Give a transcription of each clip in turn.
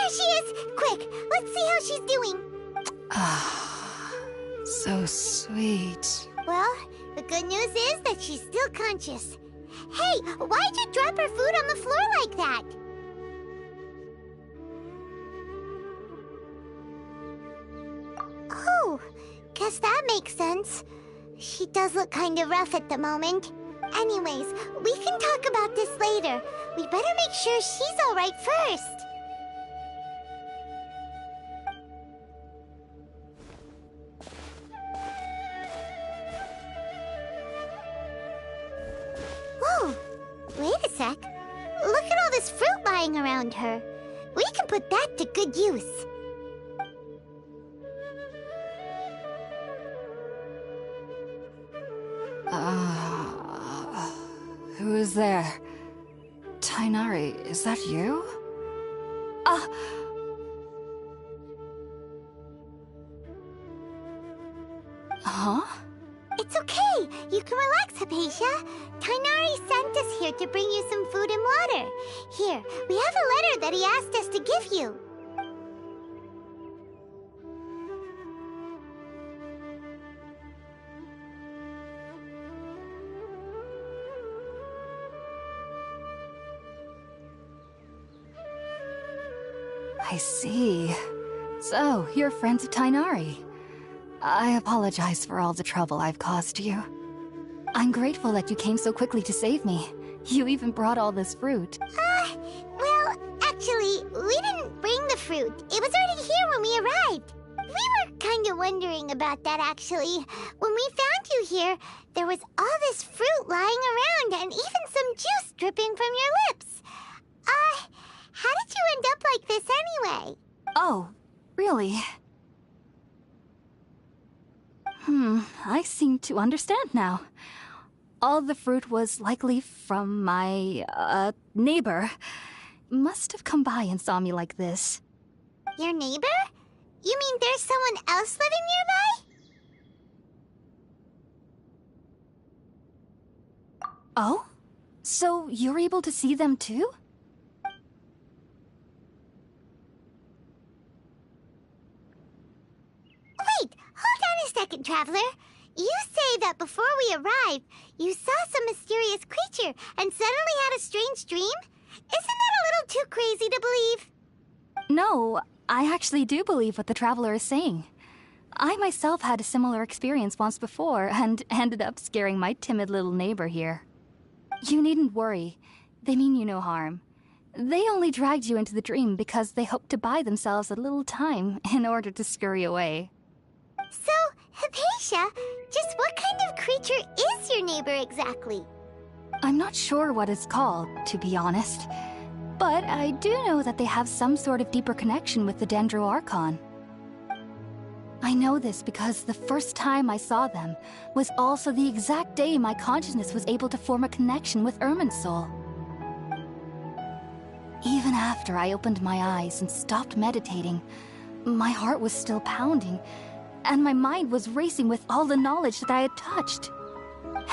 There she is! Quick, let's see how she's doing. Ah, so sweet. Well, the good news is that she's still conscious. Hey, why'd you drop her food on the floor like that? Oh, guess that makes sense. She does look kind of rough at the moment. Anyways, we can talk about this later. We better make sure she's all right first. Whoa, wait a sec. Look at all this fruit lying around her. We can put that to good use. Who is there? Tighnari, is that you? Huh? It's okay. You can relax, Hypatia. Tighnari sent us here to bring you some food and water. Here, we have a letter that he asked us to give you. I see. So, you're friends of Tighnari. I apologize for all the trouble I've caused you. I'm grateful that you came so quickly to save me. You even brought all this fruit. Well, actually, we didn't bring the fruit. It was already here when we arrived. We were kind of wondering about that, actually. When we found you here, there was all this fruit lying around and even some juice dripping from your lips. How did you end up like this anyway? Oh, really? I seem to understand now. All the fruit was likely from my, neighbor. Must have come by and saw me like this. Your neighbor? You mean there's someone else living nearby? Oh? So you're able to see them too? Wait, hold on a second, Traveler. You say that before we arrived, you saw some mysterious creature and suddenly had a strange dream? Isn't that a little too crazy to believe? No, I actually do believe what the Traveler is saying. I myself had a similar experience once before and ended up scaring my timid little neighbor here. You needn't worry. They mean you no harm. They only dragged you into the dream because they hoped to buy themselves a little time in order to scurry away. So, Hypatia, just what kind of creature is your neighbor exactly? I'm not sure what it's called, to be honest. But I do know that they have some sort of deeper connection with the Dendro Archon. I know this because the first time I saw them was also the exact day my consciousness was able to form a connection with Irminsul. Even after I opened my eyes and stopped meditating, my heart was still pounding, and my mind was racing with all the knowledge that I had touched.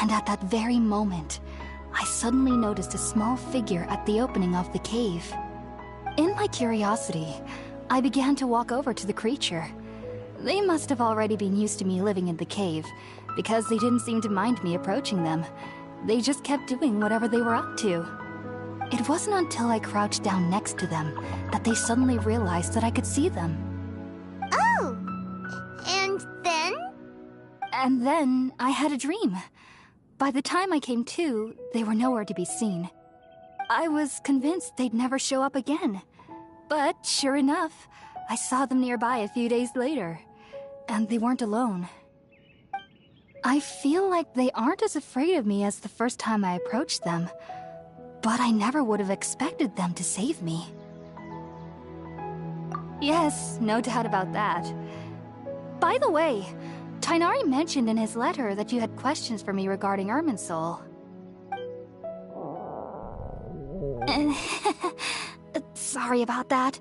And at that very moment, I suddenly noticed a small figure at the opening of the cave. In my curiosity, I began to walk over to the creature. They must have already been used to me living in the cave, because they didn't seem to mind me approaching them. They just kept doing whatever they were up to. It wasn't until I crouched down next to them that they suddenly realized that I could see them. Oh! And then? And then I had a dream. By the time I came to, they were nowhere to be seen. I was convinced they'd never show up again. But sure enough, I saw them nearby a few days later. And they weren't alone. I feel like they aren't as afraid of me as the first time I approached them. But I never would have expected them to save me. Yes, no doubt about that. By the way, Tighnari mentioned in his letter that you had questions for me regarding Irminsul. Sorry about that.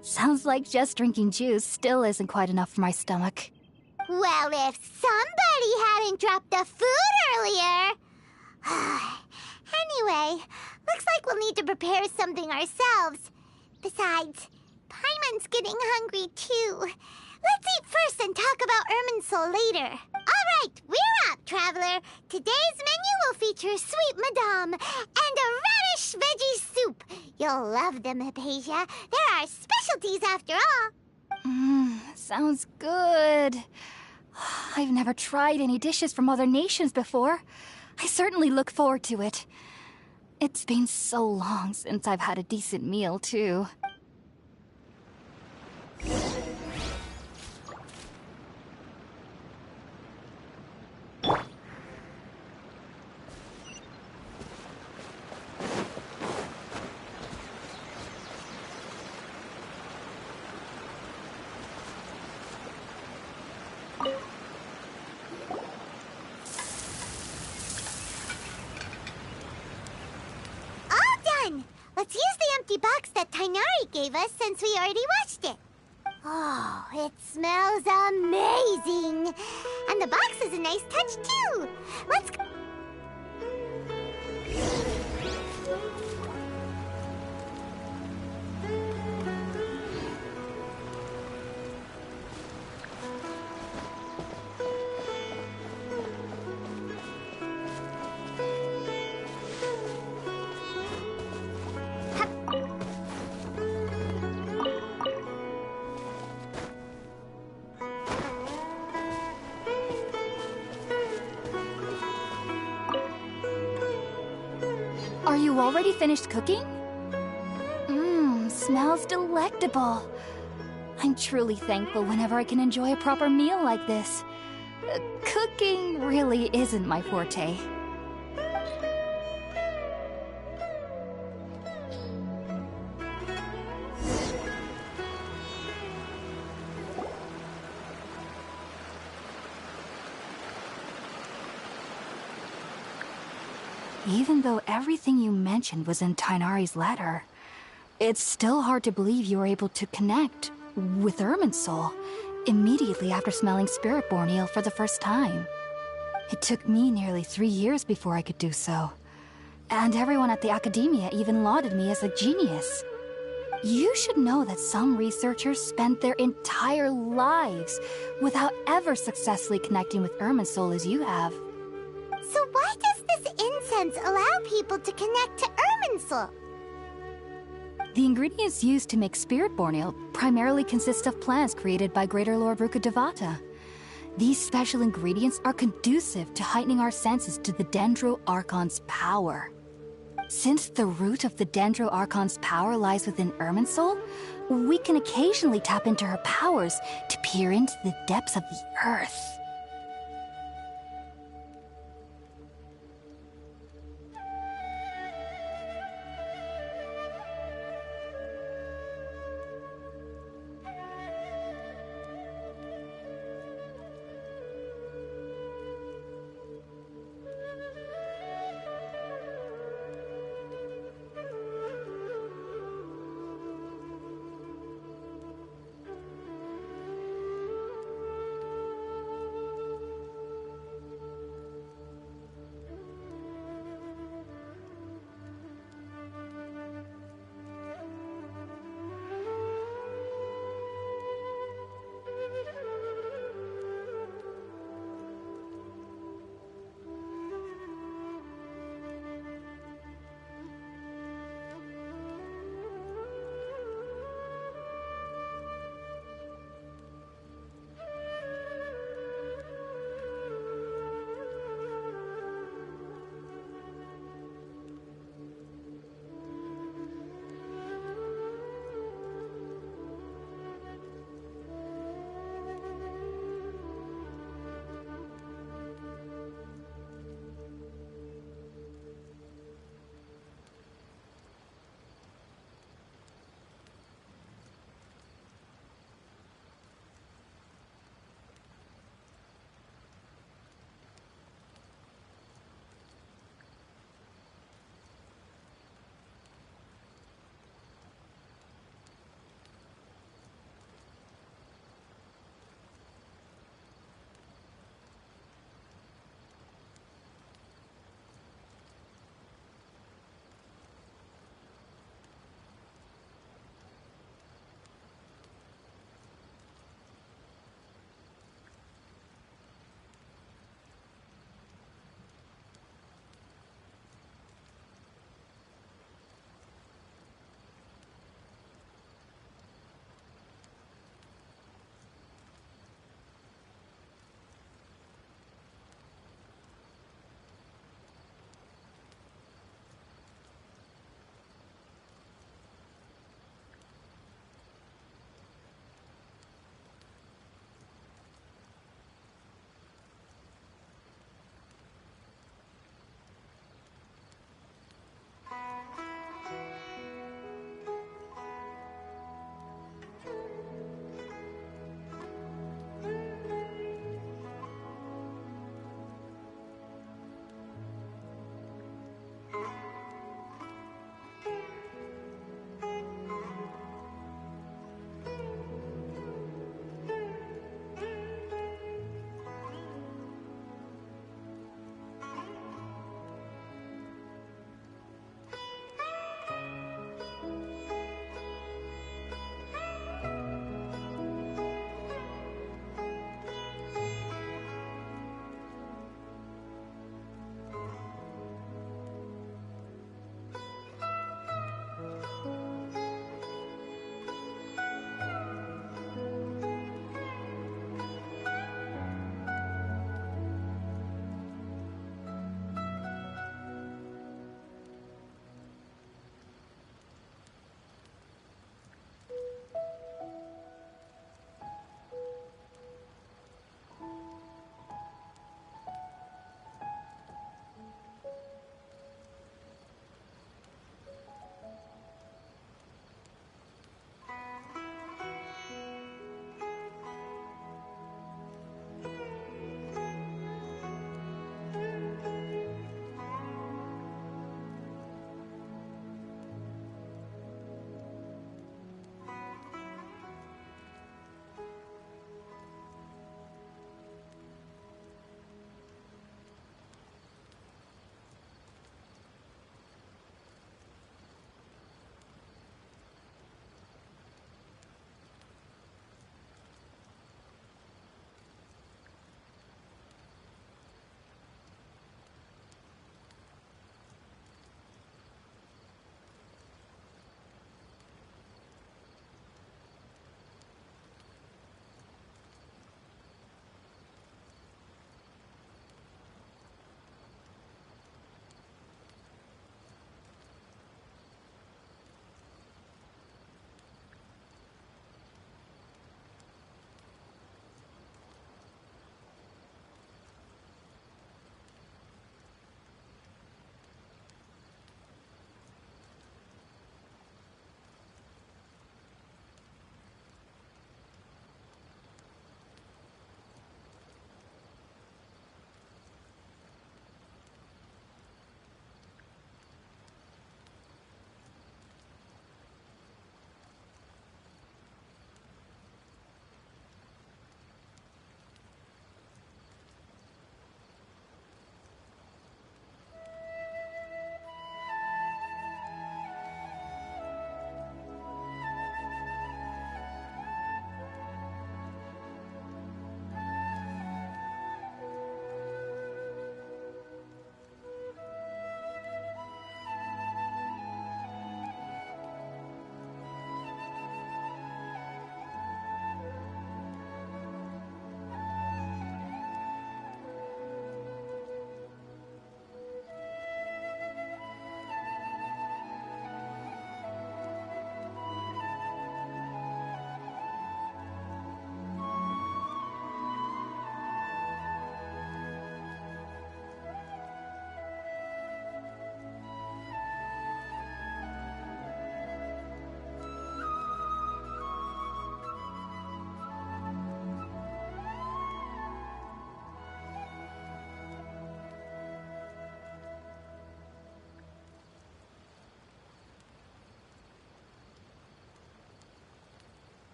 Sounds like just drinking juice still isn't quite enough for my stomach. Well, if somebody hadn't dropped the food earlier... Anyway, looks like we'll need to prepare something ourselves. Besides, Paimon's getting hungry too. Let's eat first and talk about Irminsul later. All right, we're up, traveler. Today's menu will feature sweet madame and a radish veggie soup. You'll love them, Hypatia. They're our specialties after all. Sounds good. I've never tried any dishes from other nations before. I certainly look forward to it. It's been so long since I've had a decent meal, too. Let's use the empty box that Tighnari gave us since we already washed it. Oh, it smells amazing. And the box is a nice touch, too. Let's go. Are you already finished cooking? Smells delectable. I'm truly thankful whenever I can enjoy a proper meal like this. Cooking really isn't my forte. Even though everything you mentioned was in Tighnari's letter, it's still hard to believe you were able to connect with Irminsul immediately after smelling Spiritborn eel for the first time. It took me nearly 3 years before I could do so. And everyone at the Academia even lauded me as a genius. You should know that some researchers spent their entire lives without ever successfully connecting with Irminsul as you have. So why does this incense allow people to connect to Irminsul? The ingredients used to make Spiritborn eel primarily consist of plants created by Greater Lord Rukkhadevata. These special ingredients are conducive to heightening our senses to the Dendro Archon's power. Since the root of the Dendro Archon's power lies within Irminsul, we can occasionally tap into her powers to peer into the depths of the earth.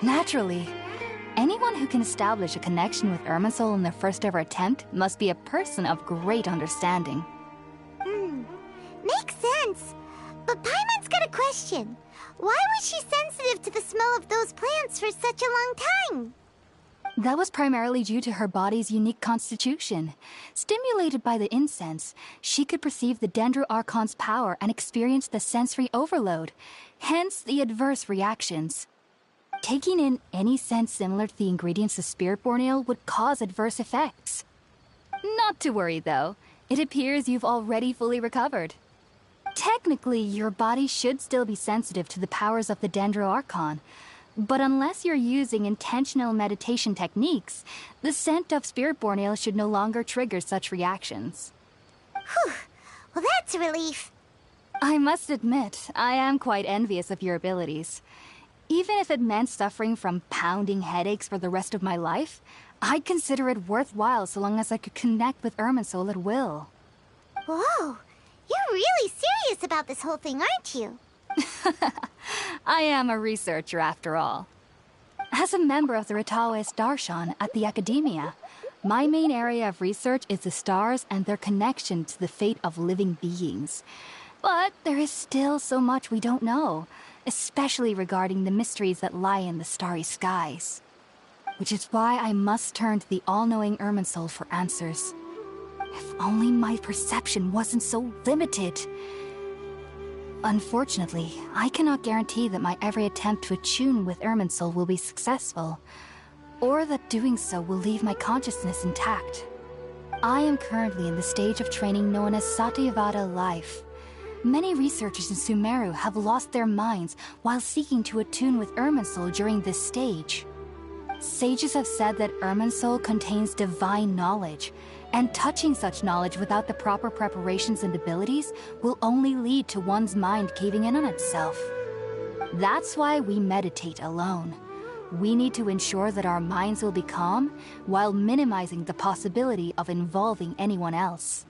Naturally. Anyone who can establish a connection with Irminsul in their first ever attempt must be a person of great understanding. Makes sense. But Paimon's got a question. Why was she sensitive to the smell of those plants for such a long time? That was primarily due to her body's unique constitution. Stimulated by the incense, she could perceive the Dendro Archon's power and experience the sensory overload, hence the adverse reactions. Taking in any scent similar to the ingredients of Spiritborn Ale would cause adverse effects. Not to worry, though. It appears you've already fully recovered. Technically, your body should still be sensitive to the powers of the Dendro Archon, but unless you're using intentional meditation techniques, the scent of Spiritborn Ale should no longer trigger such reactions. Whew. Well, that's a relief. I must admit, I am quite envious of your abilities. Even if it meant suffering from pounding headaches for the rest of my life, I'd consider it worthwhile so long as I could connect with Irminsul at will. Whoa, you're really serious about this whole thing, aren't you? I am a researcher after all. As a member of the Ritaoist Darshan at the Academia, my main area of research is the stars and their connection to the fate of living beings. But there is still so much we don't know, especially regarding the mysteries that lie in the starry skies. Which is why I must turn to the all-knowing Irminsul for answers. If only my perception wasn't so limited. Unfortunately, I cannot guarantee that my every attempt to attune with Irminsul will be successful, or that doing so will leave my consciousness intact. I am currently in the stage of training known as Satyavada life. Many researchers in Sumeru have lost their minds while seeking to attune with Irminsul during this stage. Sages have said that Irminsul contains divine knowledge, and touching such knowledge without the proper preparations and abilities will only lead to one's mind caving in on itself. That's why we meditate alone. We need to ensure that our minds will be calm while minimizing the possibility of involving anyone else.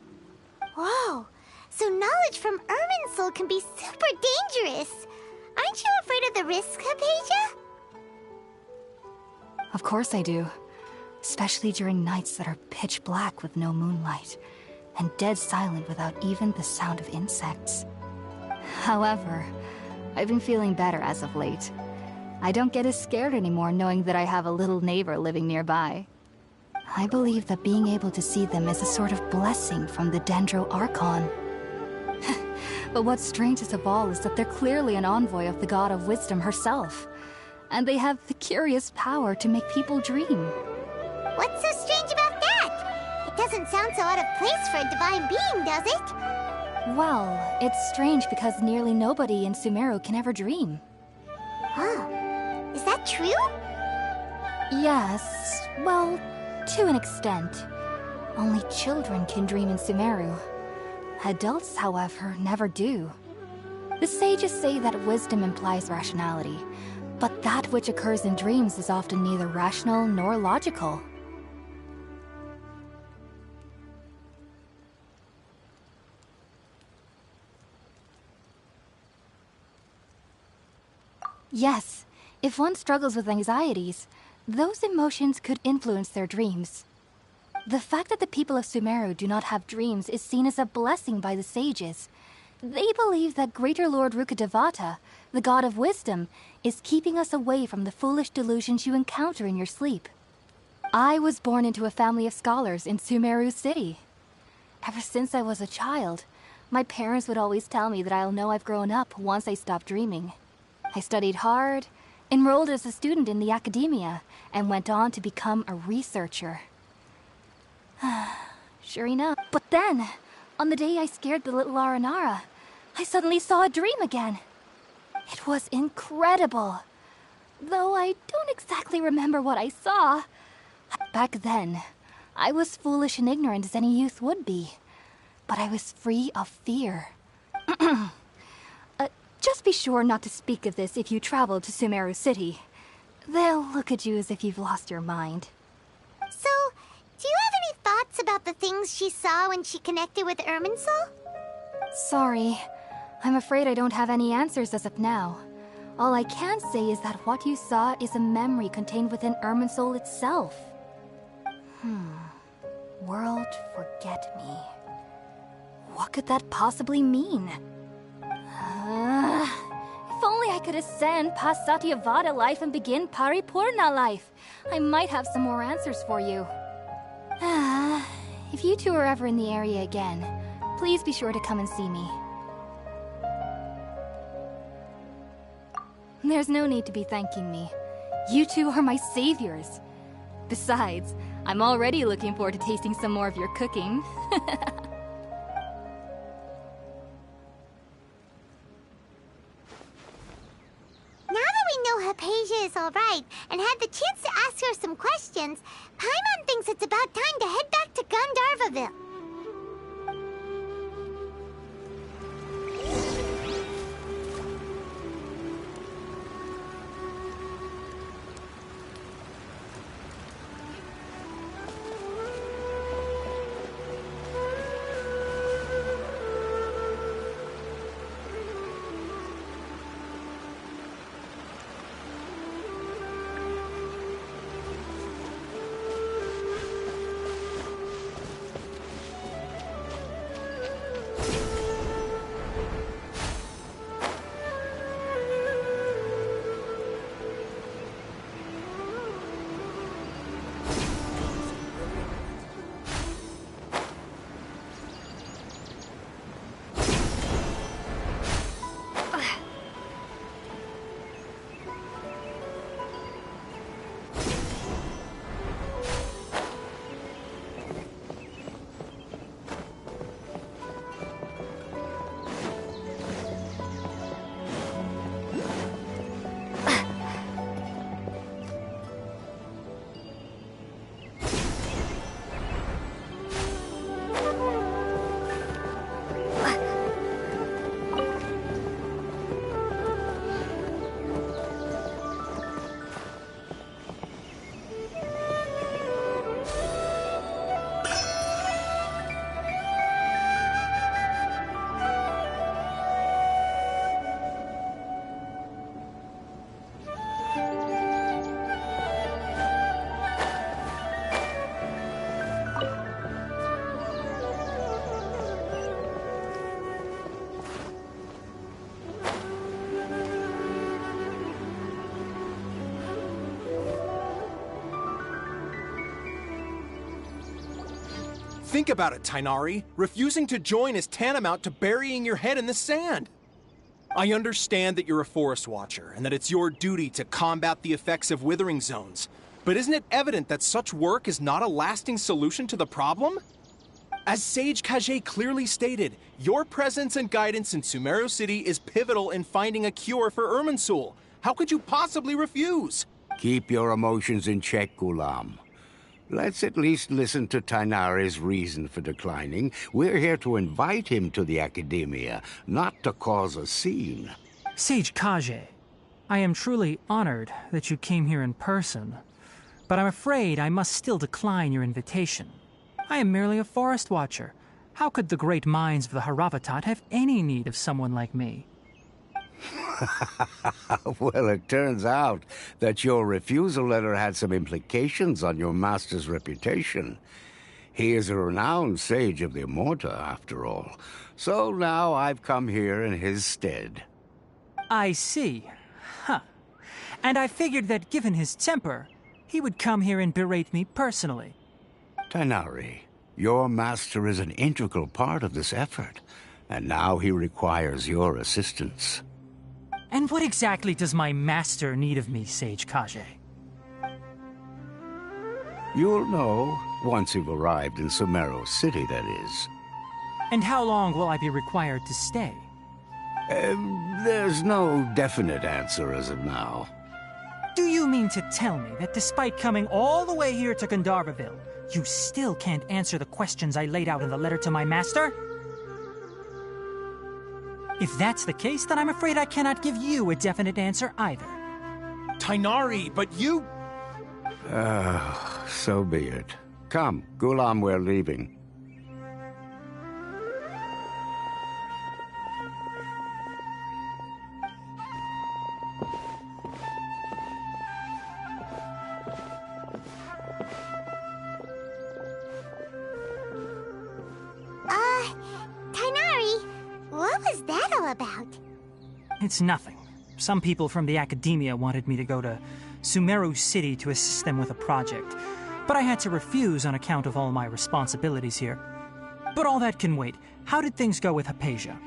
Whoa, so knowledge from Irminsul can be super dangerous. Aren't you afraid of the risk, Hypatia? Of course I do. Especially during nights that are pitch black with no moonlight, and dead silent without even the sound of insects. However, I've been feeling better as of late. I don't get as scared anymore knowing that I have a little neighbor living nearby. I believe that being able to see them is a sort of blessing from the Dendro Archon. But what's strangest of all is that they're clearly an envoy of the God of Wisdom herself, and they have the curious power to make people dream. What's so strange about that? It doesn't sound so out of place for a divine being, does it? Well, it's strange because nearly nobody in Sumeru can ever dream. Huh. Is that true? Yes, well, to an extent. Only children can dream in Sumeru. Adults, however, never do. The sages say that wisdom implies rationality, but that which occurs in dreams is often neither rational nor logical. Yes, if one struggles with anxieties, those emotions could influence their dreams. The fact that the people of Sumeru do not have dreams is seen as a blessing by the sages. They believe that Greater Lord Rukkhadevata, the god of wisdom, is keeping us away from the foolish delusions you encounter in your sleep. I was born into a family of scholars in Sumeru City. Ever since I was a child, my parents would always tell me that I'll know I've grown up once I stop dreaming. I studied hard, enrolled as a student in the Academia, and went on to become a researcher. Sure enough. But then, on the day I scared the little Aranara, I suddenly saw a dream again. It was incredible. Though I don't exactly remember what I saw. Back then, I was foolish and ignorant as any youth would be. But I was free of fear. Just be sure not to speak of this if you travel to Sumeru City. They'll look at you as if you've lost your mind. So, do you have any thoughts about the things she saw when she connected with Irminsul? Sorry. I'm afraid I don't have any answers as of now. All I can say is that what you saw is a memory contained within Irminsul itself. World forget me. What could that possibly mean? If only I could ascend past Satyavada life and begin Paripurna life. I might have some more answers for you. If you two are ever in the area again, please be sure to come and see me. There's no need to be thanking me. You two are my saviors. Besides, I'm already looking forward to tasting some more of your cooking. Now that we know Hypatia is alright and had the chance to ask her some questions, Paimon thinks it's about time to head back to Gandharvaville. Think about it, Tighnari. Refusing to join is tantamount to burying your head in the sand. I understand that you're a forest watcher and that it's your duty to combat the effects of withering zones. But isn't it evident that such work is not a lasting solution to the problem? As Sage Kage clearly stated, your presence and guidance in Sumeru City is pivotal in finding a cure for Irminsul. How could you possibly refuse? Keep your emotions in check, Ghulam. Let's at least listen to Tighnari's reason for declining. We're here to invite him to the Academia, not to cause a scene. Sage Kage, I am truly honored that you came here in person, but I'm afraid I must still decline your invitation. I am merely a forest watcher. How could the great minds of the Haravatat have any need of someone like me? Well, it turns out that your refusal letter had some implications on your master's reputation. He is a renowned sage of the Immorta, after all. So now I've come here in his stead. I see. Huh. And I figured that given his temper, he would come here and berate me personally. Tighnari, your master is an integral part of this effort, and now he requires your assistance. And what exactly does my master need of me, Sage Kage? You'll know once you've arrived in Sumeru City, that is. And how long will I be required to stay? There's no definite answer as of now. Do you mean to tell me that despite coming all the way here to Gandharvaville, you still can't answer the questions I laid out in the letter to my master? If that's the case, then I'm afraid I cannot give you a definite answer either. Tighnari, but you... So be it. Come, Ghulam, we're leaving. all about? It's nothing. Some people from the academia wanted me to go to Sumeru City to assist them with a project, but I had to refuse on account of all my responsibilities here. But all that can wait. How did things go with Hypatia?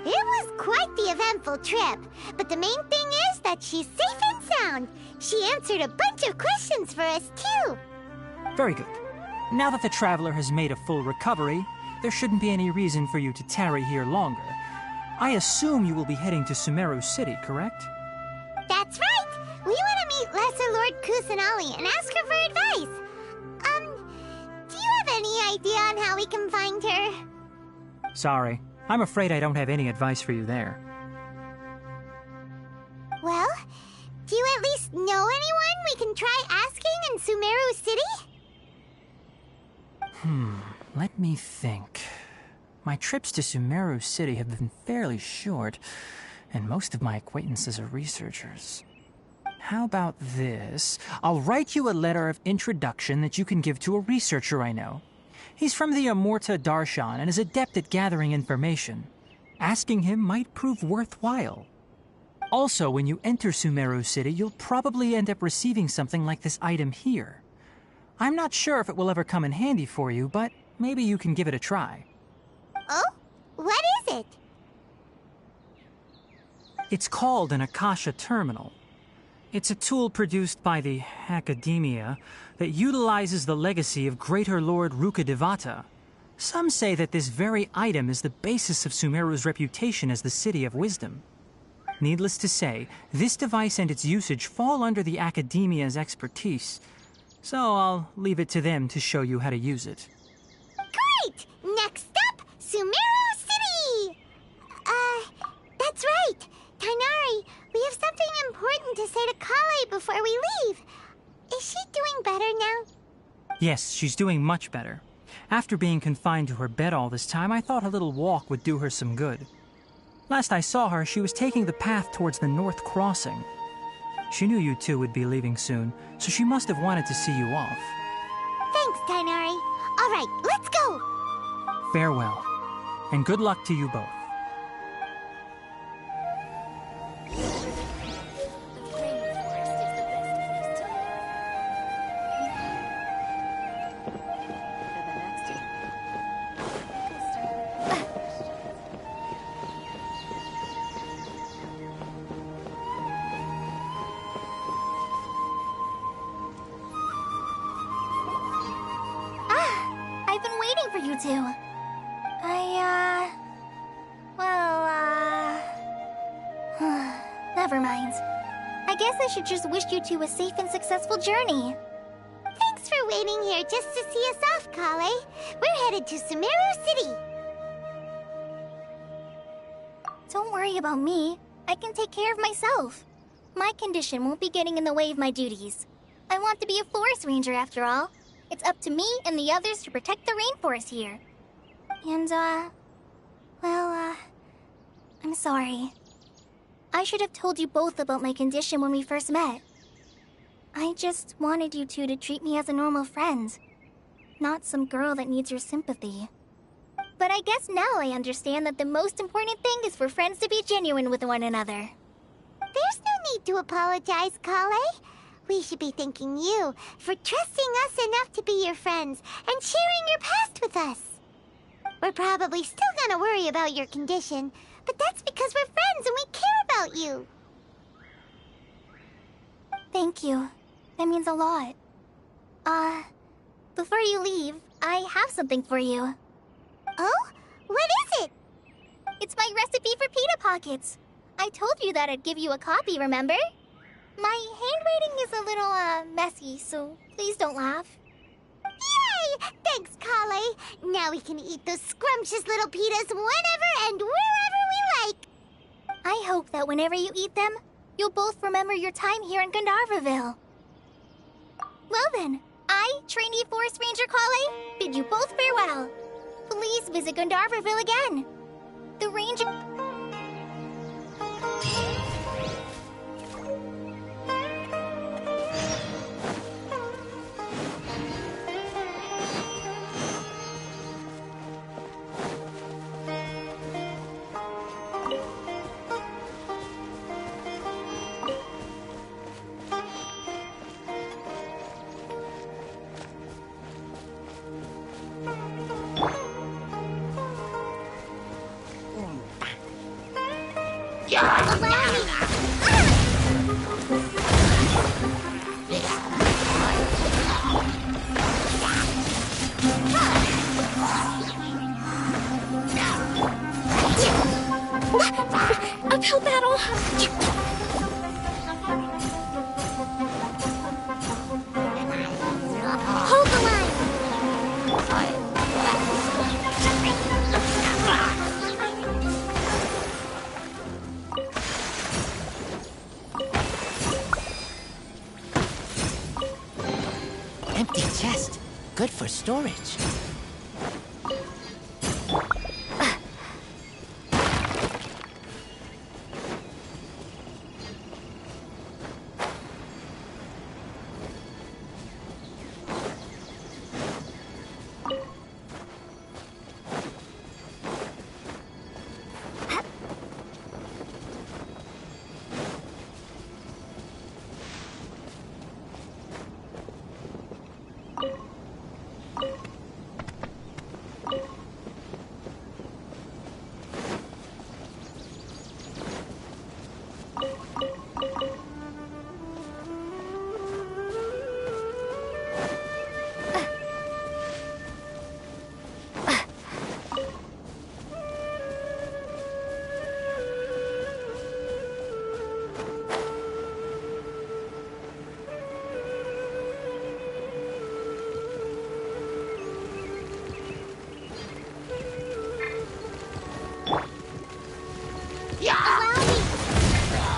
It was quite the eventful trip, but the main thing is that she's safe and sound. She answered a bunch of questions for us, too. Very good. Now that the traveler has made a full recovery, there shouldn't be any reason for you to tarry here longer. I assume you will be heading to Sumeru City, correct? That's right! We want to meet Lesser Lord Kusanali and ask her for advice. Do you have any idea on how we can find her? Sorry. I'm afraid I don't have any advice for you there. Well, do you at least know anyone we can try asking in Sumeru City? Let me think. My trips to Sumeru City have been fairly short, and most of my acquaintances are researchers. How about this? I'll write you a letter of introduction that you can give to a researcher I know. He's from the Amurta Darshan and is adept at gathering information. Asking him might prove worthwhile. Also, when you enter Sumeru City, you'll probably end up receiving something like this item here. I'm not sure if it will ever come in handy for you, but maybe you can give it a try. Oh? What is it? It's called an Akasha Terminal. It's a tool produced by the Academia that utilizes the legacy of Greater Lord Rukkhadevata. Some say that this very item is the basis of Sumeru's reputation as the City of Wisdom. Needless to say, this device and its usage fall under the Academia's expertise, so I'll leave it to them to show you how to use it. Great! Next up, Sumeru City! That's right. Tainari, we have something important to say to Kale before we leave. Is she doing better now? Yes, she's doing much better. After being confined to her bed all this time, I thought a little walk would do her some good. Last I saw her, she was taking the path towards the North Crossing. She knew you two would be leaving soon, so she must have wanted to see you off. Thanks, Tainari. All right, let's go! Farewell, and good luck to you both. I've been waiting for you two. Never mind. I guess I should just wish you two a safe and successful journey. Thanks for waiting here just to see us off, Kale. We're headed to Sumeru City. Don't worry about me. I can take care of myself. My condition won't be getting in the way of my duties. I want to be a forest ranger after all. It's up to me and the others to protect the rainforest here. And, I'm sorry. I should have told you both about my condition when we first met. I just wanted you two to treat me as a normal friend, not some girl that needs your sympathy. But I guess now I understand that the most important thing is for friends to be genuine with one another. There's no need to apologize, Kale. We should be thanking you for trusting us enough to be your friends and sharing your past with us. We're probably still gonna worry about your condition, but that's because we're friends and we care about you. Thank you. That means a lot. Before you leave, I have something for you. Oh? What is it? It's my recipe for pita pockets. I told you that I'd give you a copy, remember? My handwriting is a little, messy, so please don't laugh. Yay! Thanks, Kale. Now we can eat those scrumptious little pitas whenever and wherever we like. I hope that whenever you eat them, you'll both remember your time here in Gandharvaville. Well then, I, trainee Forest Ranger Kale, bid you both farewell. Please visit Gandharvaville again. The ranger... Uphill battle! Hold the line! Empty chest. Good for storage.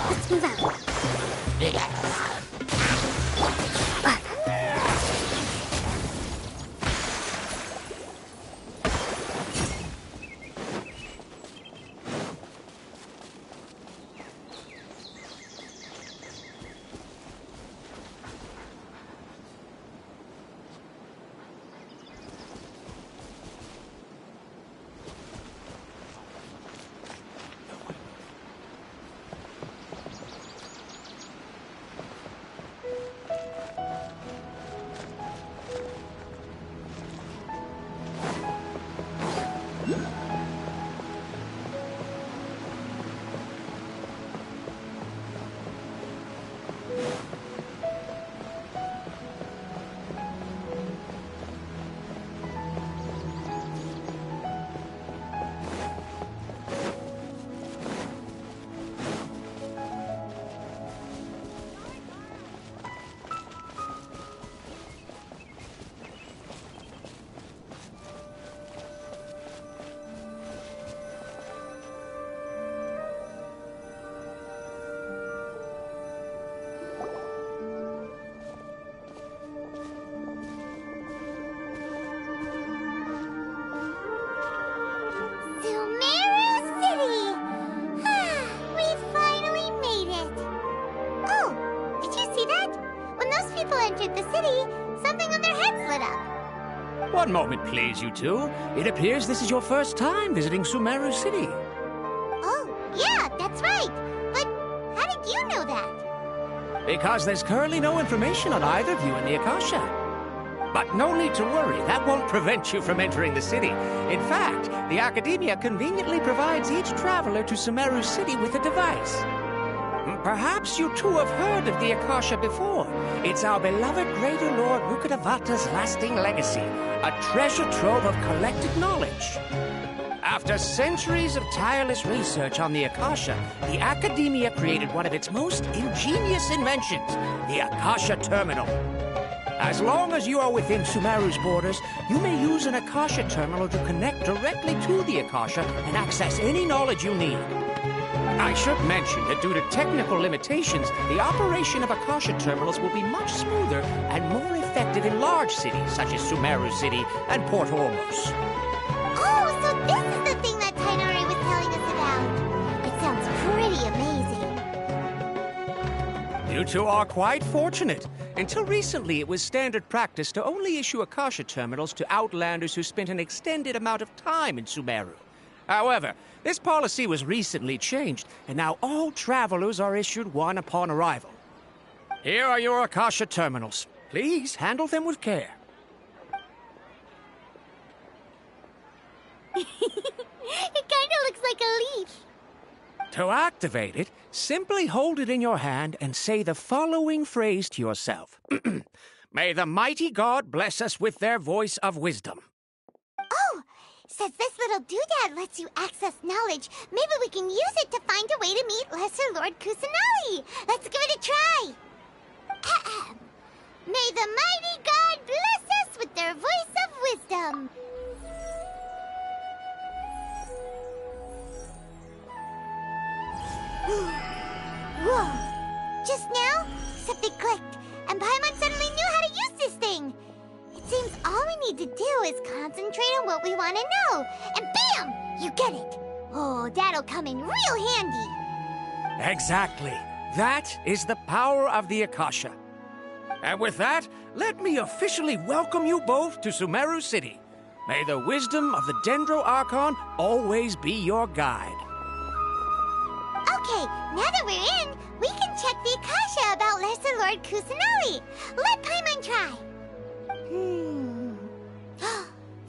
Let's move out. One moment, please, you two. It appears this is your first time visiting Sumeru City. Oh, yeah, that's right. But how did you know that? Because there's currently no information on either of you in the Akasha. But no need to worry, that won't prevent you from entering the city. In fact, the Academia conveniently provides each traveler to Sumeru City with a device. Perhaps you two have heard of the Akasha before. It's our beloved Greater Lord Rukkhadevata's lasting legacy, a treasure trove of collected knowledge. After centuries of tireless research on the Akasha, the Academia created one of its most ingenious inventions, the Akasha Terminal. As long as you are within Sumeru's borders, you may use an Akasha Terminal to connect directly to the Akasha and access any knowledge you need. I should mention that due to technical limitations, the operation of Akasha terminals will be much smoother and more effective in large cities such as Sumeru City and Port Ormos. Oh, so this is the thing that Tighnari was telling us about. It sounds pretty amazing. You two are quite fortunate. Until recently, it was standard practice to only issue Akasha terminals to outlanders who spent an extended amount of time in Sumeru. However, this policy was recently changed, and now all travelers are issued one upon arrival. Here are your Akasha terminals. Please handle them with care. It kind of looks like a leaf. To activate it, simply hold it in your hand and say the following phrase to yourself. May the mighty God bless us with their voice of wisdom. Oh, says this little doodad lets you access knowledge. Maybe we can use it to find a way to meet Lesser Lord Kusanali. Let's give it a try. Ahem. May the mighty God bless us with their voice of wisdom. Whoa! Just now, something clicked, and Paimon suddenly knew how to use this thing. It seems all we need to do is concentrate on what we want to know, and bam! You get it. Oh, that'll come in real handy. Exactly. That is the power of the Akasha. And with that, let me officially welcome you both to Sumeru City. May the wisdom of the Dendro Archon always be your guide. Okay, now that we're in, we can check the Akasha about Lesser Lord Kusanali. Let Paimon try.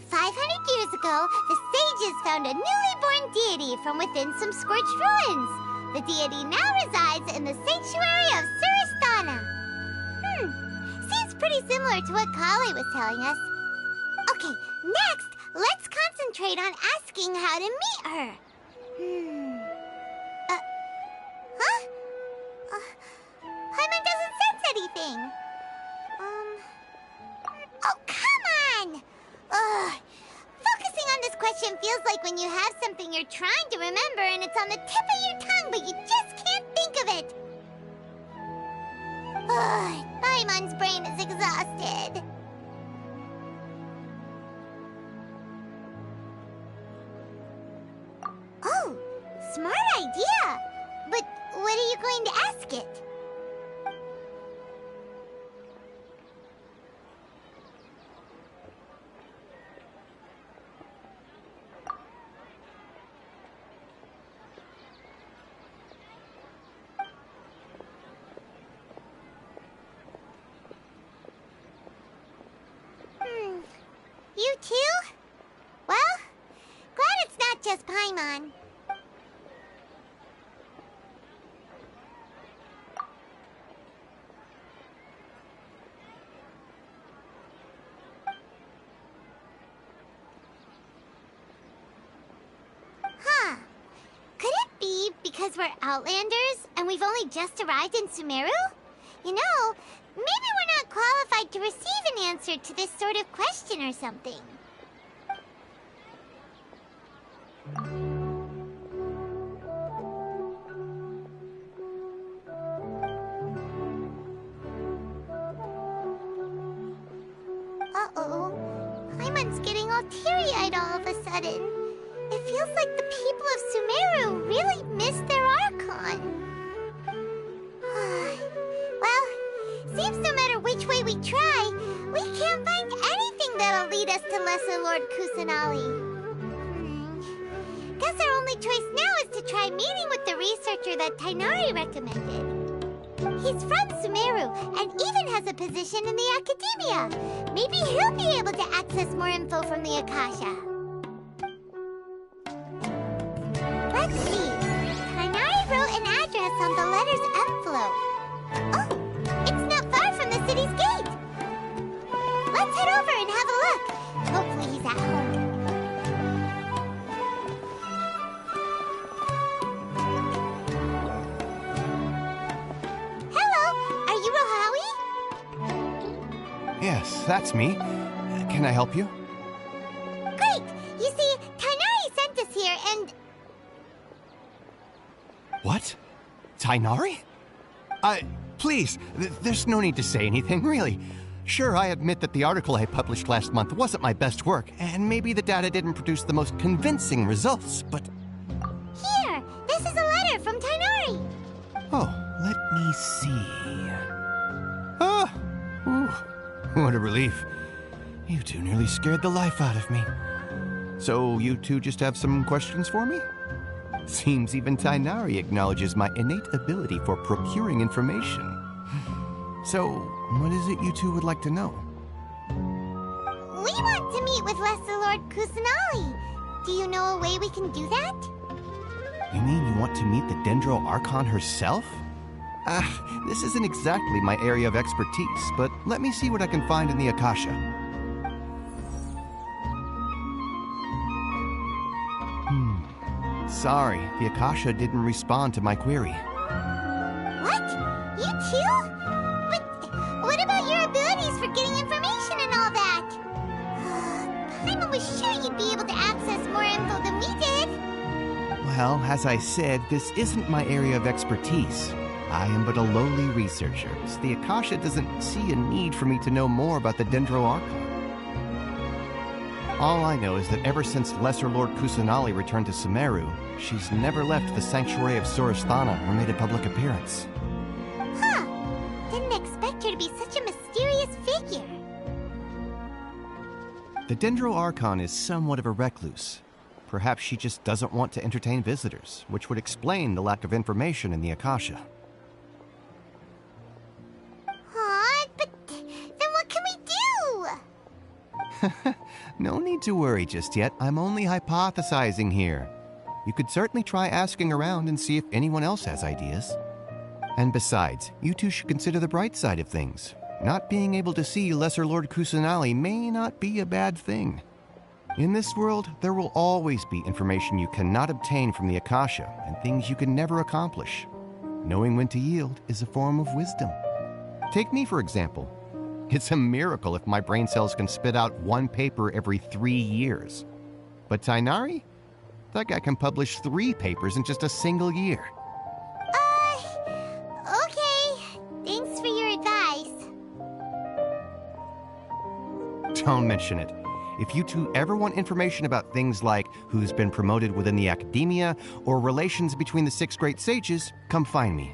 500 years ago, the sages found a newly born deity from within some scorched ruins. The deity now resides in the sanctuary of Suristana. Seems pretty similar to what Kali was telling us. Okay, next, let's concentrate on asking how to meet her. Paimon doesn't sense anything. Oh, come on! Focusing on this question feels like when you have something you're trying to remember and it's on the tip of your tongue, but you just can't think of it. Paimon's brain is exhausted. Oh, smart idea. But what are you going to ask it? You too? Well, glad it's not just Paimon. Could it be because we're Outlanders and we've only just arrived in Sumeru? You know, maybe we're not qualified to receive an answer to this sort of question or something. Uh-oh. Paimon's getting all teary-eyed all of a sudden. It feels like the people of Sumeru really miss their Archon. Well, seems no matter which way we try, we can't find anything that'll lead us to Lesser Lord Kusanali. Guess our only choice now is to try meeting with the researcher that Tighnari recommended. He's from Sumeru and even has a position in the Academia. Maybe he'll be able to access more info from the Akasha. Let's see. Tighnari wrote an address on the letter's envelope. Oh, it's not far from the city's gate. Let's head over and have a look. Hopefully he's at home. Hello, are you Rohawi? Yes, that's me. Can I help you? Great! You see, Tighnari sent us here and... What? Tighnari? Please, there's no need to say anything, really. Sure, I admit that the article I published last month wasn't my best work, and maybe the data didn't produce the most convincing results, but... Here! This is a letter from Tighnari! Oh, let me see... Ah! Ooh, what a relief. You two nearly scared the life out of me. So, you two just have some questions for me? Seems even Tighnari acknowledges my innate ability for procuring information. So, what is it you two would like to know? We want to meet with Lesser Lord Kusanali. Do you know a way we can do that? You mean you want to meet the Dendro Archon herself? This isn't exactly my area of expertise, but let me see what I can find in the Akasha. Sorry, the Akasha didn't respond to my query. What? You too? But what about your abilities for getting information and all that? Paimon was sure you'd be able to access more info than we did. Well, as I said, this isn't my area of expertise. I am but a lowly researcher, so the Akasha doesn't see a need for me to know more about the Dendro Archon. All I know is that ever since Lesser Lord Kusanali returned to Sumeru, she's never left the Sanctuary of Sorasthana or made a public appearance. Huh. Didn't expect her to be such a mysterious figure. The Dendro Archon is somewhat of a recluse. Perhaps she just doesn't want to entertain visitors, which would explain the lack of information in the Akasha. But then what can we do? No need to worry just yet. I'm only hypothesizing here. You could certainly try asking around and see if anyone else has ideas. And besides, you two should consider the bright side of things. Not being able to see Lesser Lord Kusanali may not be a bad thing. In this world, there will always be information you cannot obtain from the Akasha and things you can never accomplish. Knowing when to yield is a form of wisdom. Take me, for example. It's a miracle if my brain cells can spit out one paper every 3 years. But Tighnari? That guy can publish 3 papers in just a single year. Okay. Thanks for your advice. Don't mention it. If you two ever want information about things like who's been promoted within the academia or relations between the 6 great sages, come find me.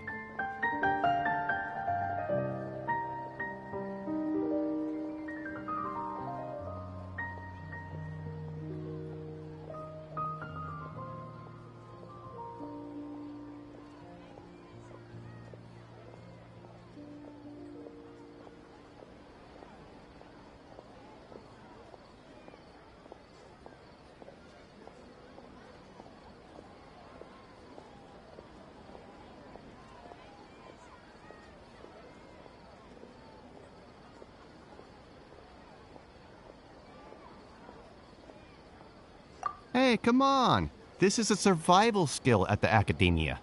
Hey, come on! This is a survival skill at the Academia.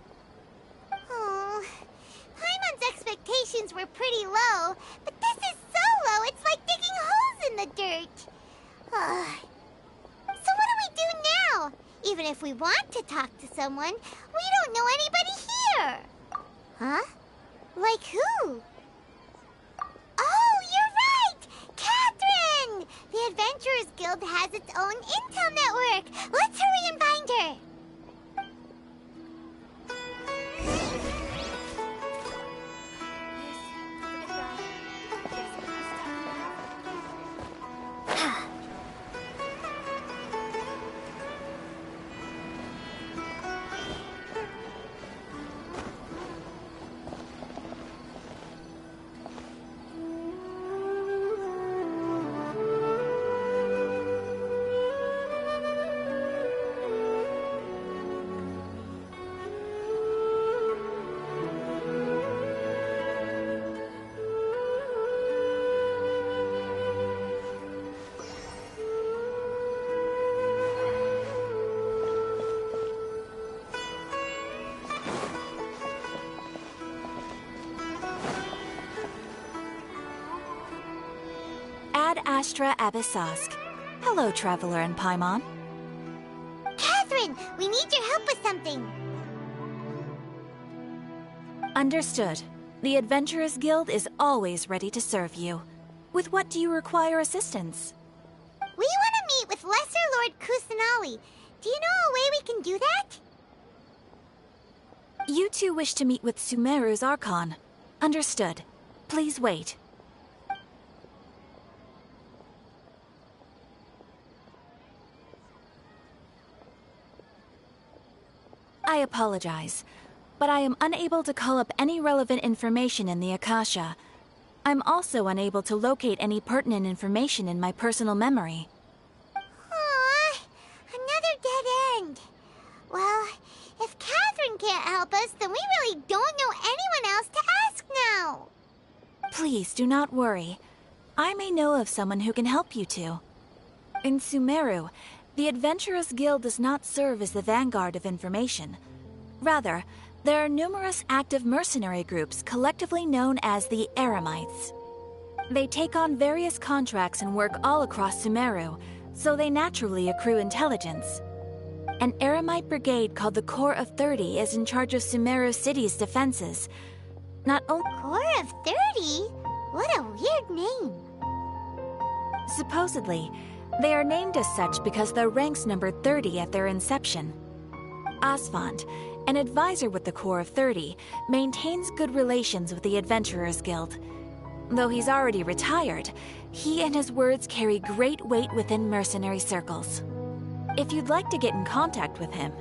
Oh, Paimon's expectations were pretty low, but this is so low it's like digging holes in the dirt. So what do we do now? Even if we want to talk to someone, we don't know anybody here. Huh? Like who? Oh, you're right! Catherine! The Adventurers Guild has its own intel network. Let's hurry and find her. Ad Astra Abyssosk. Hello, Traveler and Paimon. Catherine, we need your help with something. Understood. The Adventurers Guild is always ready to serve you. With what do you require assistance? We want to meet with Lesser Lord Kusanali. Do you know a way we can do that? You two wish to meet with Sumeru's Archon. Understood. Please wait. I apologize, but I am unable to call up any relevant information in the Akasha. I'm also unable to locate any pertinent information in my personal memory. Aww, another dead end. Well, if do not worry. I may know of someone who can help you two. In Sumeru, the Adventurers Guild does not serve as the vanguard of information. Rather, there are numerous active mercenary groups collectively known as the Eremites. They take on various contracts and work all across Sumeru, so they naturally accrue intelligence. An Eremite brigade called the Corps of 30 is in charge of Sumeru City's defenses. Not only... Corps of 30? What a weird name. Supposedly, they are named as such because their ranks numbered 30 at their inception. Asfand, an advisor with the Corps of 30, maintains good relations with the Adventurers Guild. Though he's already retired, he and his words carry great weight within mercenary circles. If you'd like to get in contact with him,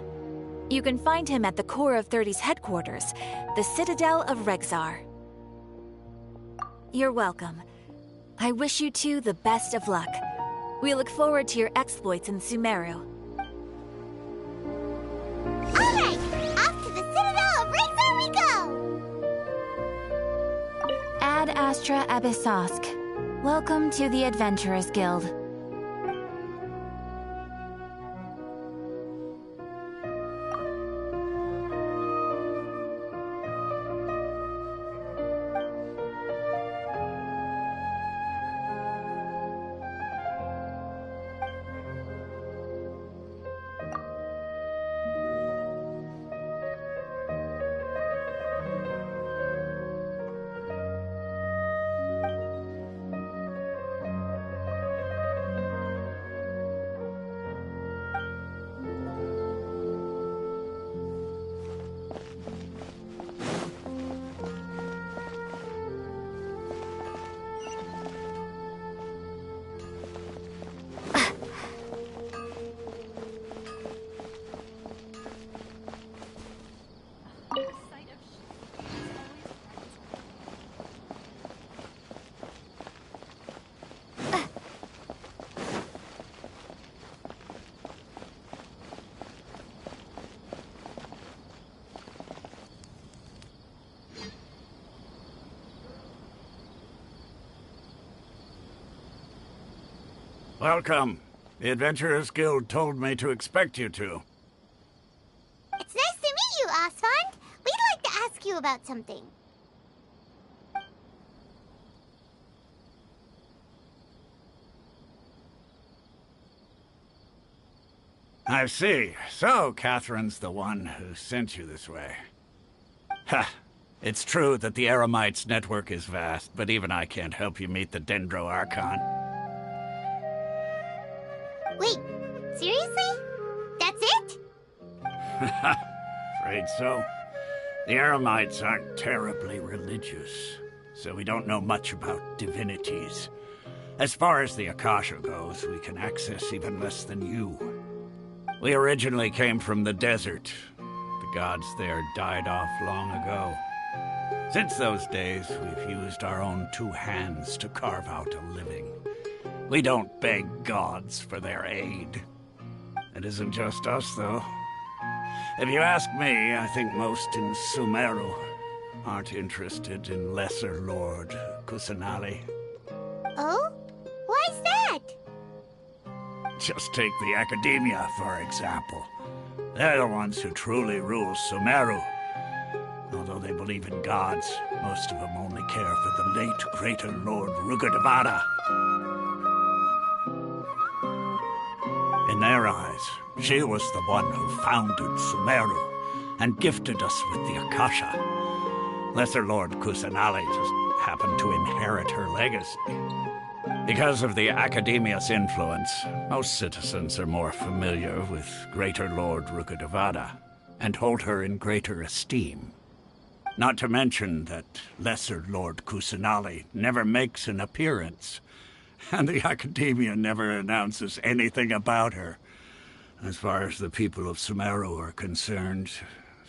you can find him at the Corps of 30's headquarters, the Citadel of Rexar. You're welcome. I wish you two the best of luck. We look forward to your exploits in Sumeru. Alright, off to the Citadel of Rexar we go! Ad Astra Abyssosk. Welcome to the Adventurers Guild. Welcome. The Adventurers Guild told me to expect you two. It's nice to meet you, Asfand. We'd like to ask you about something. I see. So, Catherine's the one who sent you this way. Ha! It's true that the Eremites' network is vast, but even I can't help you meet the Dendro Archon. Wait, seriously? That's it? Afraid so. The Eremites aren't terribly religious, so we don't know much about divinities. As far as the Akasha goes, we can access even less than you. We originally came from the desert. The gods there died off long ago. Since those days, we've used our own two hands to carve out a living. We don't beg gods for their aid. It isn't just us, though. If you ask me, I think most in Sumeru aren't interested in Lesser Lord Kusanali. Oh? Why's that? Just take the Academia, for example. They're the ones who truly rule Sumeru. Although they believe in gods, most of them only care for the late Greater Lord Rukkhadevata. In their eyes, she was the one who founded Sumeru and gifted us with the Akasha. Lesser Lord Kusanali just happened to inherit her legacy. Because of the Academia's influence, most citizens are more familiar with Greater Lord Rukkhadevata and hold her in greater esteem. Not to mention that Lesser Lord Kusanali never makes an appearance, and the Academia never announces anything about her. As far as the people of Sumeru are concerned,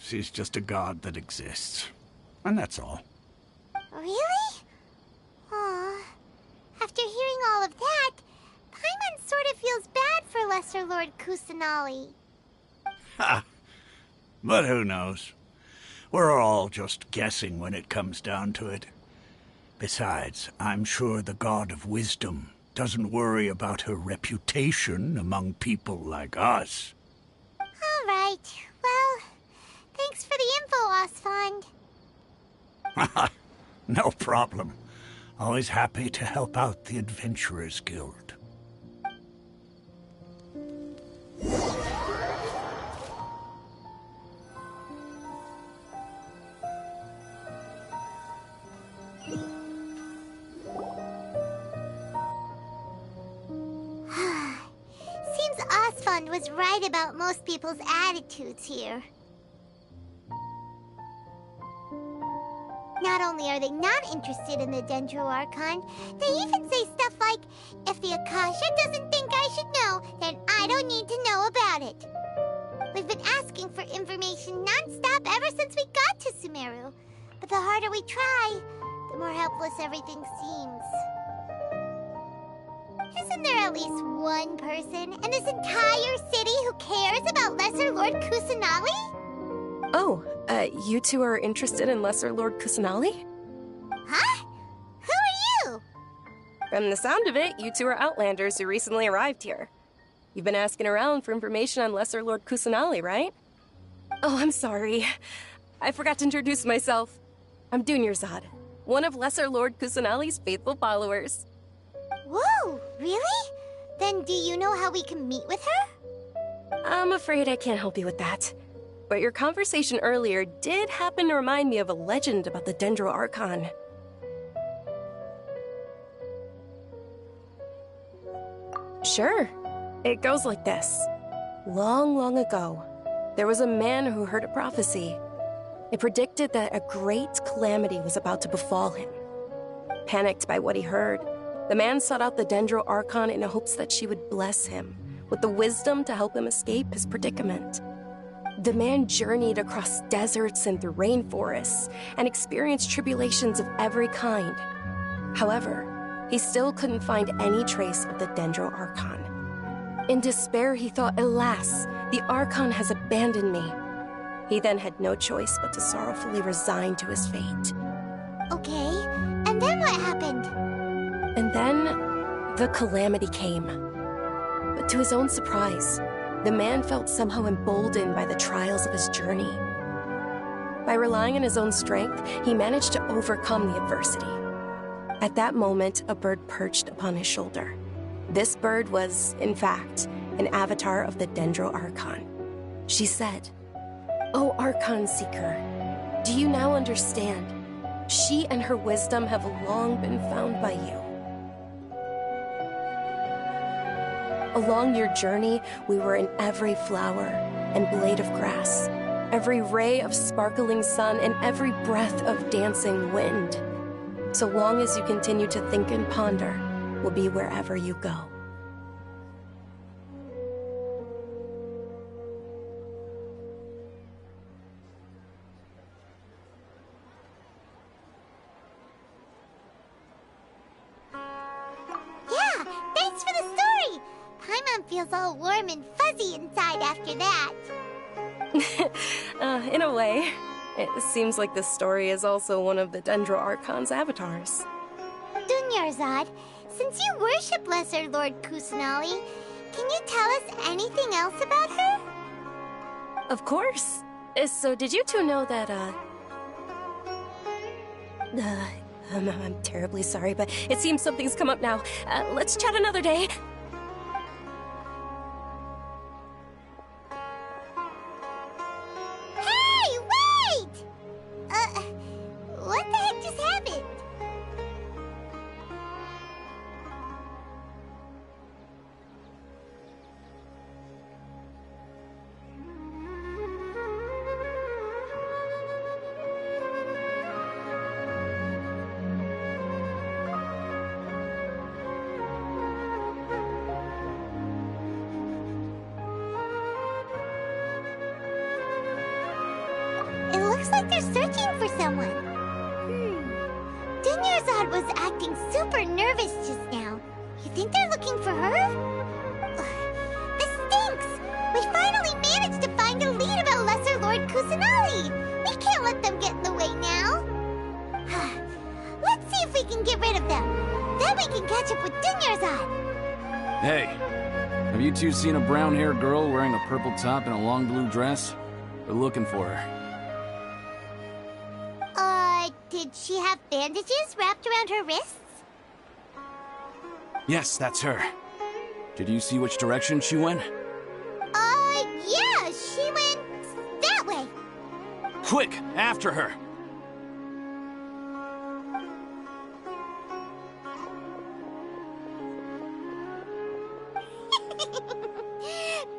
she's just a god that exists. And that's all. Really? Aw. After hearing all of that, Paimon sort of feels bad for Lesser Lord Kusanali. Ha! But who knows? We're all just guessing when it comes down to it. Besides, I'm sure the God of Wisdom doesn't worry about her reputation among people like us. All right. Well, thanks for the info, Osfond. No problem. Always happy to help out the Adventurers Guild. Seems Osfond was right about most people's attitudes here. Not only are they not interested in the Dendro Archon, they even say stuff like, if the Akasha doesn't think I should know, then I don't need to know about it. We've been asking for information non-stop ever since we got to Sumeru. But the harder we try, the more helpless everything seems. Isn't there at least one person in this entire city who cares about Lesser Lord Kusanali? Oh, you two are interested in Lesser Lord Kusanali? Huh? Who are you? From the sound of it, you two are Outlanders who recently arrived here. You've been asking around for information on Lesser Lord Kusanali, right? Oh, I'm sorry. I forgot to introduce myself. I'm Dunyarzad, one of Lesser Lord Kusanali's faithful followers. Whoa, really? Then do you know how we can meet with her? I'm afraid I can't help you with that. But your conversation earlier did happen to remind me of a legend about the Dendro Archon. Sure. It goes like this. Long, long ago, there was a man who heard a prophecy. It predicted that a great calamity was about to befall him. Panicked by what he heard, the man sought out the Dendro Archon in hopes that she would bless him with the wisdom to help him escape his predicament. The man journeyed across deserts and through rainforests and experienced tribulations of every kind. However, he still couldn't find any trace of the Dendro Archon. In despair, he thought, alas, the Archon has abandoned me. He then had no choice but to sorrowfully resign to his fate. Okay, and then what happened? And then, the calamity came. But to his own surprise, the man felt somehow emboldened by the trials of his journey. By relying on his own strength, he managed to overcome the adversity. At that moment, a bird perched upon his shoulder. This bird was, in fact, an avatar of the Dendro Archon. She said, "O Archon Seeker, do you now understand? She and her wisdom have long been found by you. Along your journey, we were in every flower and blade of grass, every ray of sparkling sun, and every breath of dancing wind. So long as you continue to think and ponder, we'll be wherever you go." Yeah, thanks for the story! Paimon feels all warm and fuzzy inside after that. In a way. It seems like this story is also one of the Dendro Archon's avatars. Dunyarzad, since you worship Lesser Lord Kusanali, can you tell us anything else about her? Of course. So did you two know that, I'm terribly sorry, but it seems something's come up now. Let's chat another day. Hey, wait! What the heck just happened? It looks like they're searching for someone. Dunyarzad was acting super nervous just now. You think they're looking for her? Ugh, this stinks! We finally managed to find a lead about Lesser Lord Kusanali! We can't let them get in the way now. Let's see if we can Then we can catch up with Dunyarzad. Hey, have you two seen a brown-haired girl wearing a purple top and a long blue dress? We're looking for her. Did she have bandages wrapped around her wrists? Yes, that's her. Did you see which direction she went? Yeah, she went that way. Quick, after her!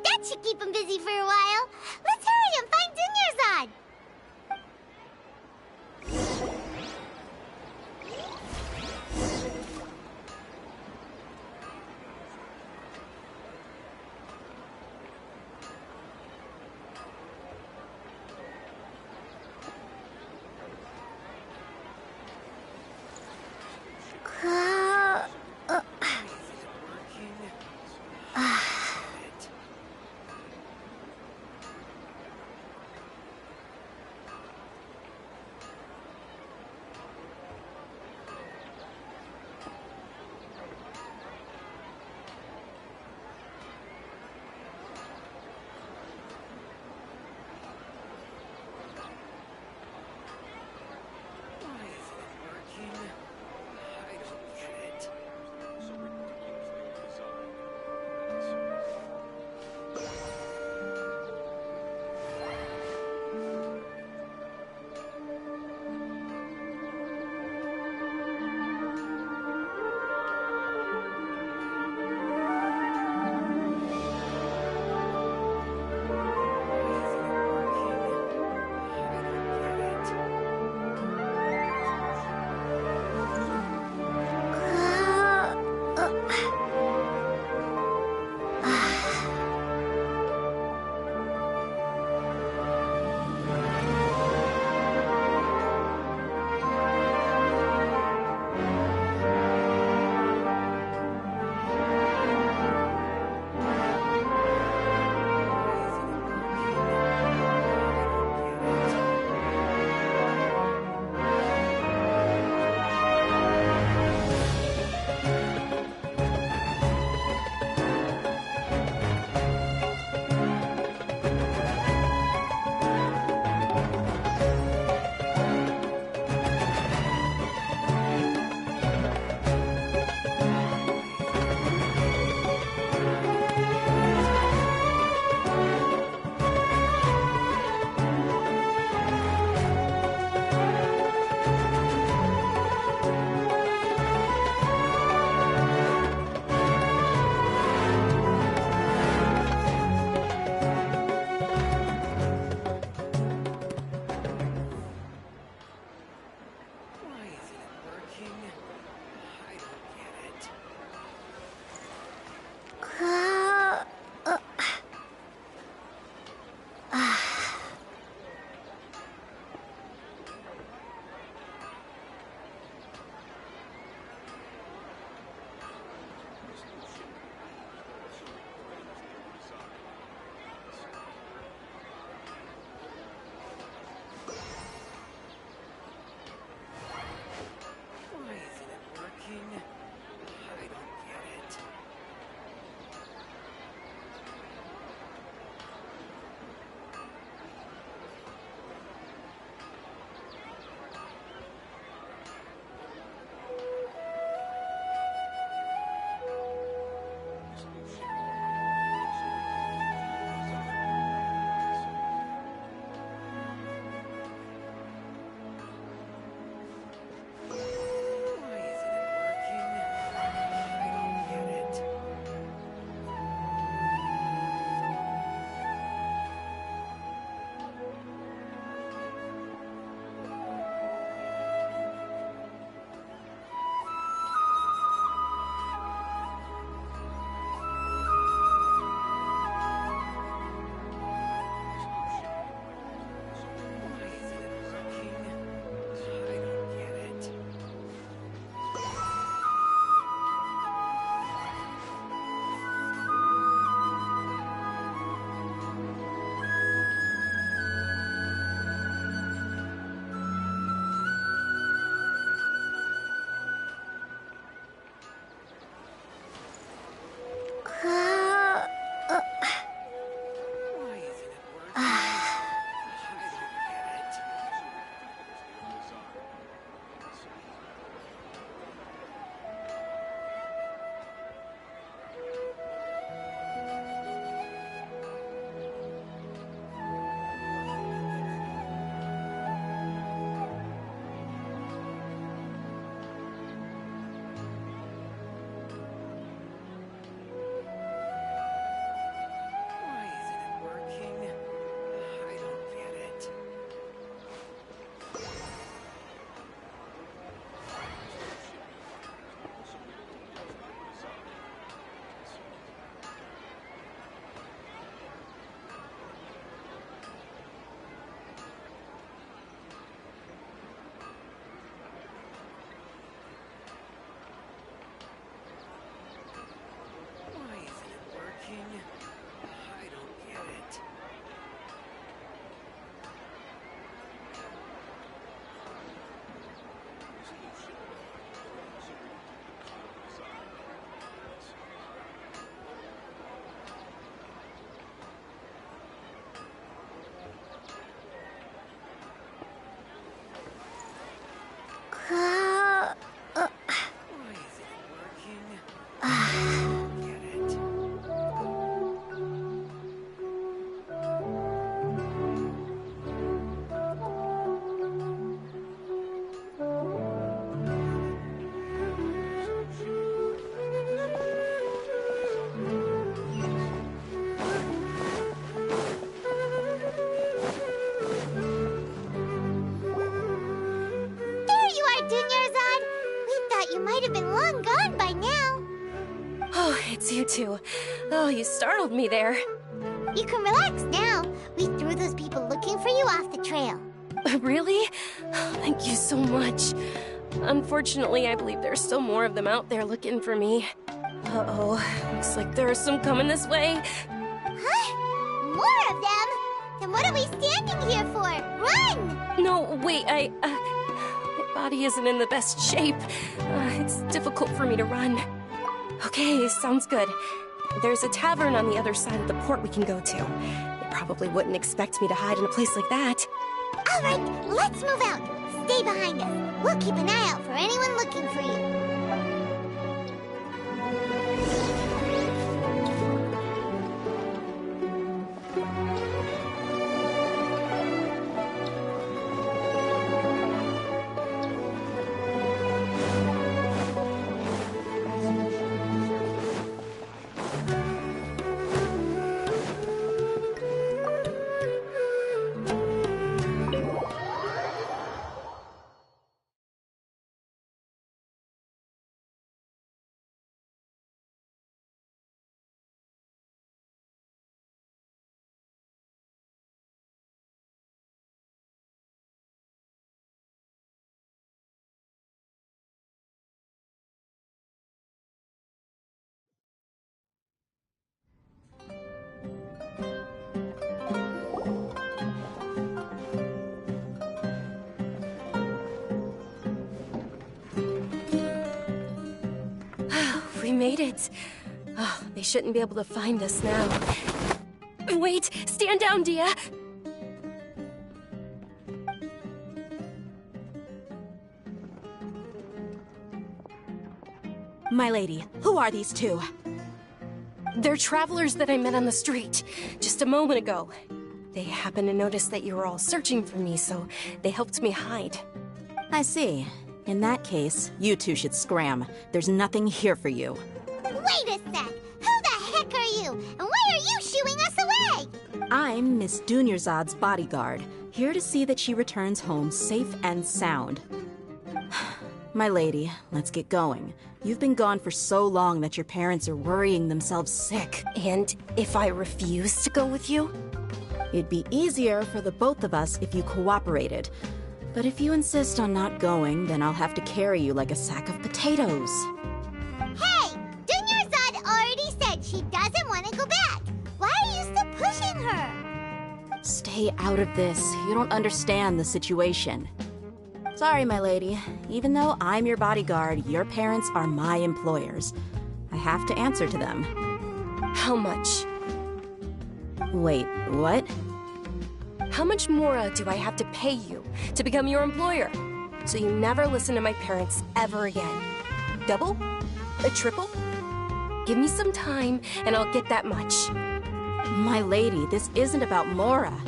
That should keep him busy for a while. Let's hurry and find Dunyarzad. might have been long gone by now. Oh, it's you two. Oh, you startled me there. You can relax now. We threw those people looking for you off the trail. Really? Thank you so much. Unfortunately, I believe there's still more of them out there looking for me. Uh-oh. Looks like there are some coming this way. Huh? More of them? Then what are we standing here for? Run! No, wait, my body isn't in the best shape. It's difficult for me to run. Okay, sounds good. There's a tavern on the other side of the port we can go to. They probably wouldn't expect me to hide in a place like that. All right, let's move out. Stay behind us. We'll keep an eye out for anyone looking for you. We made it. Oh, they shouldn't be able to find us now. Wait! Stand down, Dia! My lady, who are these two? They're travelers that I met on the street just a moment ago. They happened to notice that you were all searching for me, so they helped me hide. I see. In that case, you two should scram. There's nothing here for you. Wait a sec! Who the heck are you? And why are you shooing us away? I'm Miss Dunyarzad's bodyguard, here to see that she returns home safe and sound. My lady, let's get going. You've been gone for so long that your parents are worrying themselves sick. And if I refuse to go with you? It'd be easier for the both of us if you cooperated. But if you insist on not going, then I'll have to carry you like a sack of potatoes. Hey! Dunyarzad already said she doesn't want to go back. Why are you still pushing her? Stay out of this. You don't understand the situation. Sorry, my lady. Even though I'm your bodyguard, your parents are my employers. I have to answer to them. How much? Wait, what? How much more do I have to pay you to become your employer? So you never listen to my parents ever again. Double? A triple? Give me some time and I'll get that much. My lady, this isn't about Mora.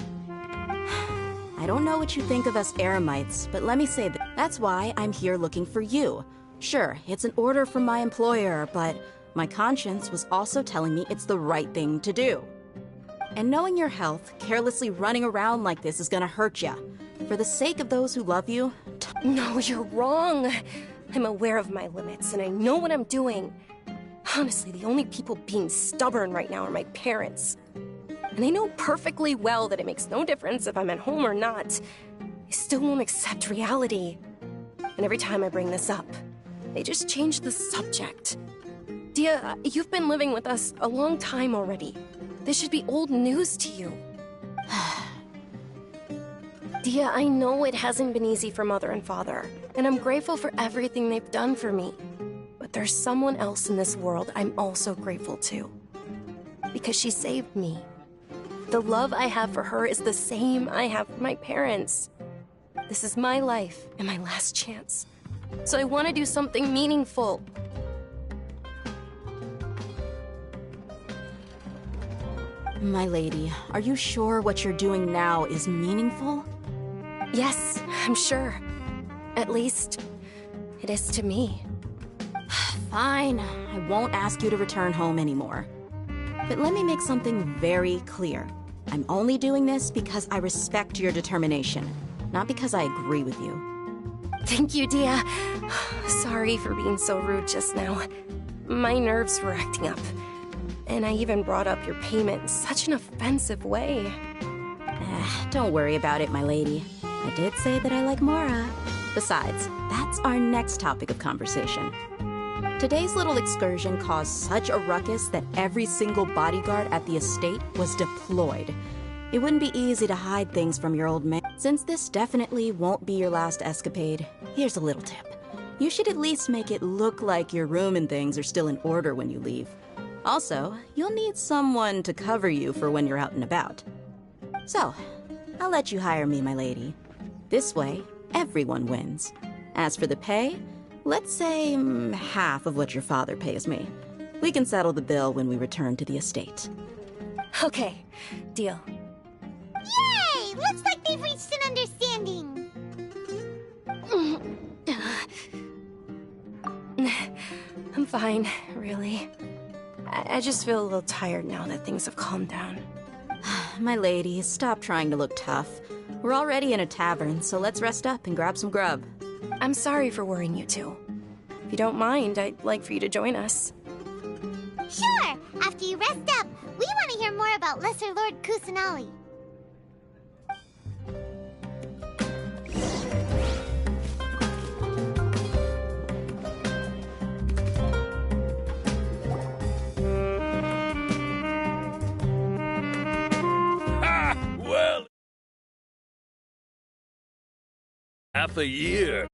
I don't know what you think of us Eremites, but let me say that's why I'm here looking for you. Sure, it's an order from my employer, but my conscience was also telling me it's the right thing to do. And knowing your health, carelessly running around like this is gonna hurt ya. For the sake of those who love you... No, you're wrong. I'm aware of my limits, and I know what I'm doing. Honestly, the only people being stubborn right now are my parents. And I know perfectly well that it makes no difference if I'm at home or not. They still won't accept reality. And every time I bring this up, they just change the subject. Dia, you've been living with us a long time already. This should be old news to you. Dia, I know it hasn't been easy for Mother and Father, and I'm grateful for everything they've done for me. But there's someone else in this world I'm also grateful to. Because she saved me. The love I have for her is the same I have for my parents. This is my life and my last chance. So I want to do something meaningful. My lady, are you sure what you're doing now is meaningful? Yes, I'm sure. At least, it is to me. Fine, I won't ask you to return home anymore. But let me make something very clear. I'm only doing this because I respect your determination, not because I agree with you. Thank you, Dia. Sorry for being so rude just now. My nerves were acting up. And I even brought up your payment in such an offensive way. Don't worry about it, my lady. I did say that I like Mora. Besides, that's our next topic of conversation. Today's little excursion caused such a ruckus that every single bodyguard at the estate was deployed. It wouldn't be easy to hide things from your old man. Since this definitely won't be your last escapade, here's a little tip. You should at least make it look like your room and things are still in order when you leave. Also, you'll need someone to cover you for when you're out and about. So, I'll let you hire me, my lady. This way, everyone wins. As for the pay, let's say half of what your father pays me. We can settle the bill when we return to the estate. Okay, deal. Yay! Looks like they've reached an understanding. I'm fine, really. I just feel a little tired now that things have calmed down. My lady, stop trying to look tough. We're already in a tavern, so let's rest up and grab some grub. I'm sorry for worrying you two. If you don't mind, I'd like for you to join us. Sure! After you rest up, we want to hear more about Lesser Lord Kusanali. Half a year.